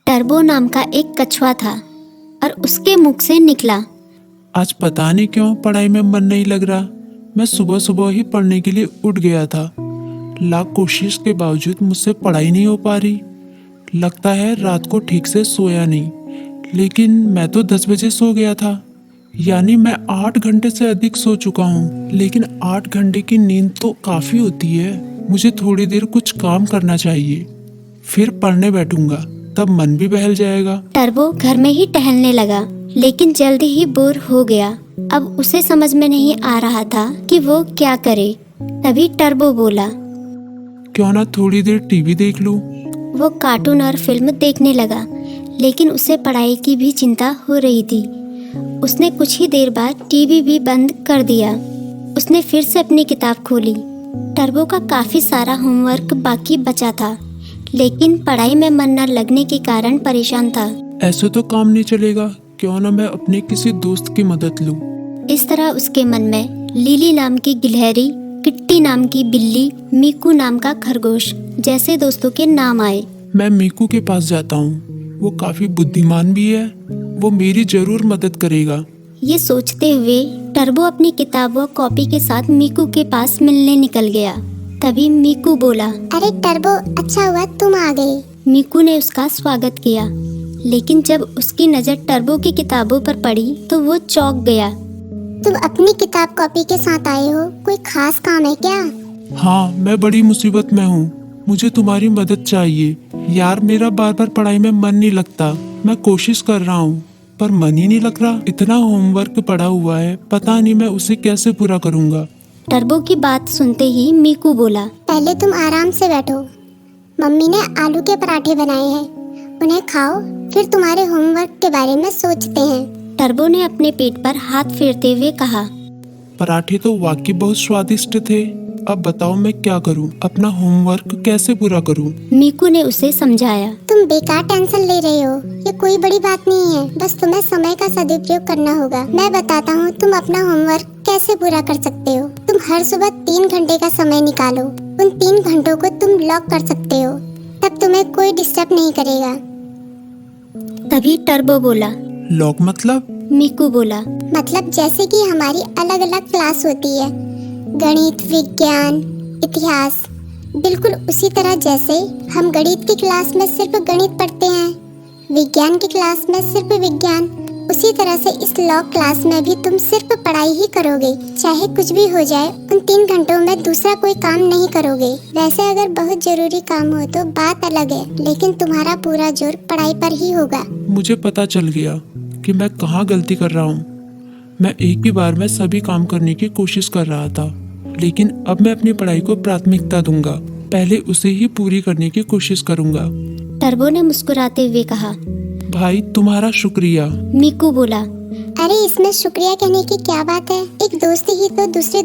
Turbo नाम का एक कछुआ था और उसके मुख से निकला, आज पता नहीं क्यों पढ़ाई में मन नहीं लग रहा। मैं सुबह सुबह ही पढ़ने के लिए उठ गया था। लाख कोशिश के बावजूद मुझसे पढ़ाई नहीं हो पा रही। लगता है रात को ठीक से सोया नहीं, लेकिन मैं तो 10 बजे सो गया था। यानी मैं 8 घंटे से अधिक सो चुका हूँ। लेकिन 8 घंटे की नींद तो काफी होती है। मुझे थोड़ी देर कुछ काम करना चाहिए, फिर पढ़ने बैठूंगा, तब मन भी बहल जाएगा। टर्बो घर में ही टहलने लगा, लेकिन जल्दी ही बोर हो गया। अब उसे समझ में नहीं आ रहा था कि वो क्या करे। तभी टर्बो बोला, क्यों ना थोड़ी देर टीवी देख लूं। वो कार्टून और फिल्म देखने लगा, लेकिन उसे पढ़ाई की भी चिंता हो रही थी। उसने कुछ ही देर बाद टीवी भी बंद कर दिया। उसने फिर से अपनी किताब खोली। टर्बो का काफी सारा होमवर्क बाकी बचा था, लेकिन पढ़ाई में मन न लगने के कारण परेशान था। ऐसे तो काम नहीं चलेगा, क्यों ना मैं अपने किसी दोस्त की मदद लूं। इस तरह उसके मन में लिली नाम की गिलहरी, किट्टी नाम की बिल्ली, मीकू नाम का खरगोश जैसे दोस्तों के नाम आए। मैं मीकू के पास जाता हूँ, वो काफी बुद्धिमान भी है, वो मेरी जरूर मदद करेगा। ये सोचते हुए टर्बो अपनी किताब व कॉपी के साथ मीकू के पास मिलने निकल गया। तभी मीकू बोला, अरे टर्बो, अच्छा हुआ तुम आ गए। मीकू ने उसका स्वागत किया, लेकिन जब उसकी नज़र टर्बो की किताबों पर पड़ी तो वो चौंक गया। तुम अपनी किताब कॉपी के साथ आए हो, कोई खास काम है क्या? हाँ, मैं बड़ी मुसीबत में हूँ, मुझे तुम्हारी मदद चाहिए। यार, मेरा बार बार पढ़ाई में मन नहीं लगता। मैं कोशिश कर रहा हूँ, पर मन ही नहीं लग रहा। इतना होमवर्क पड़ा हुआ है, पता नहीं मैं उसे कैसे पूरा करूँगा। टर्बो की बात सुनते ही मीकू बोला, पहले तुम आराम से बैठो। मम्मी ने आलू के पराठे बनाए हैं, उन्हें खाओ, फिर तुम्हारे होमवर्क के बारे में सोचते हैं। टर्बो ने अपने पेट पर हाथ फेरते हुए कहा, पराठे तो वाकई बहुत स्वादिष्ट थे। अब बताओ मैं क्या करूं, अपना होमवर्क कैसे पूरा करूं? मीकू ने उसे समझाया, तुम बेकार टेंशन ले रहे हो, ये कोई बड़ी बात नहीं है, बस तुम्हें समय का सदुपयोग करना होगा। मैं बताता हूँ तुम अपना होमवर्क कैसे पूरा कर सकते हो। तुम हर सुबह 3 घंटे का समय निकालो, उन 3 घंटों को तुम ब्लॉक कर सकते हो, तब तुम्हें कोई डिस्टर्ब नहीं करेगा। तभी टर्बो बोला, लॉक मतलब? मीकू बोला, मतलब जैसे कि हमारी अलग अलग क्लास होती है, गणित, विज्ञान, इतिहास, बिल्कुल उसी तरह जैसे हम गणित की क्लास में सिर्फ गणित पढ़ते हैं, विज्ञान की क्लास में सिर्फ विज्ञान, उसी तरह से इस लॉ क्लास में भी तुम सिर्फ पढ़ाई ही करोगे। चाहे कुछ भी हो जाए, उन 3 घंटों में दूसरा कोई काम नहीं करोगे। वैसे अगर बहुत जरूरी काम हो तो बात अलग है, लेकिन तुम्हारा पूरा जोर पढ़ाई पर ही होगा। मुझे पता चल गया कि मैं कहाँ गलती कर रहा हूँ। मैं एक ही बार में सभी काम करने की कोशिश कर रहा था, लेकिन अब मैं अपनी पढ़ाई को प्राथमिकता दूंगा। पहले उसे ही पूरी करने की कोशिश करूंगा। टर्बो ने मुस्कुराते हुए कहा, भाई तुम्हारा शुक्रिया। मीकू बोला, अरे इसमें शुक्रिया कहने की क्या बात है, एक दोस्ती ही तो दूसरे